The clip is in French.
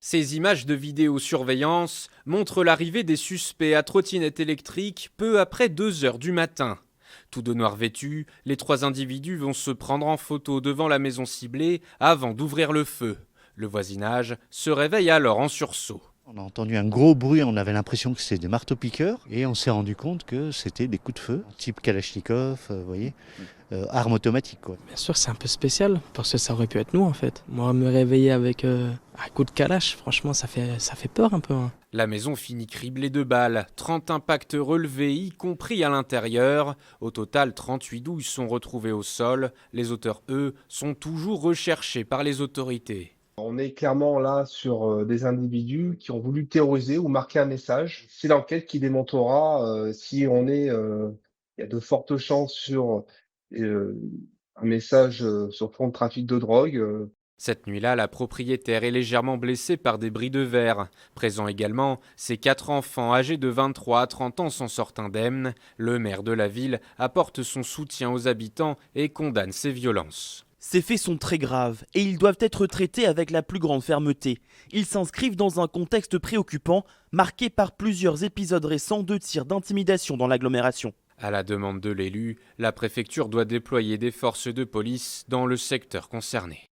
Ces images de vidéosurveillance montrent l'arrivée des suspects à trottinette électrique peu après 2 heures du matin. Tous de noir vêtus, les 3 individus vont se prendre en photo devant la maison ciblée avant d'ouvrir le feu. Le voisinage se réveille alors en sursaut. On a entendu un gros bruit, on avait l'impression que c'était des marteaux-piqueurs et on s'est rendu compte que c'était des coups de feu, type Kalachnikov, vous voyez, arme automatique quoi. Bien sûr, c'est un peu spécial parce que ça aurait pu être nous en fait. Moi, me réveiller avec un coup de calache, franchement, ça fait peur un peu. Hein. La maison finit criblée de balles, 30 impacts relevés, y compris à l'intérieur. Au total, 38 douilles sont retrouvées au sol. Les auteurs, eux, sont toujours recherchés par les autorités. On est clairement là sur des individus qui ont voulu terroriser ou marquer un message. C'est l'enquête qui démontrera si il y a de fortes chances sur euh, un message sur fond de trafic de drogue. Cette nuit-là, la propriétaire est légèrement blessée par des bris de verre. Présents également, ses 4 enfants âgés de 23 à 30 ans s'en sortent indemnes. Le maire de la ville apporte son soutien aux habitants et condamne ces violences. Ces faits sont très graves et ils doivent être traités avec la plus grande fermeté. Ils s'inscrivent dans un contexte préoccupant, marqué par plusieurs épisodes récents de tirs d'intimidation dans l'agglomération. À la demande de l'élu, la préfecture doit déployer des forces de police dans le secteur concerné.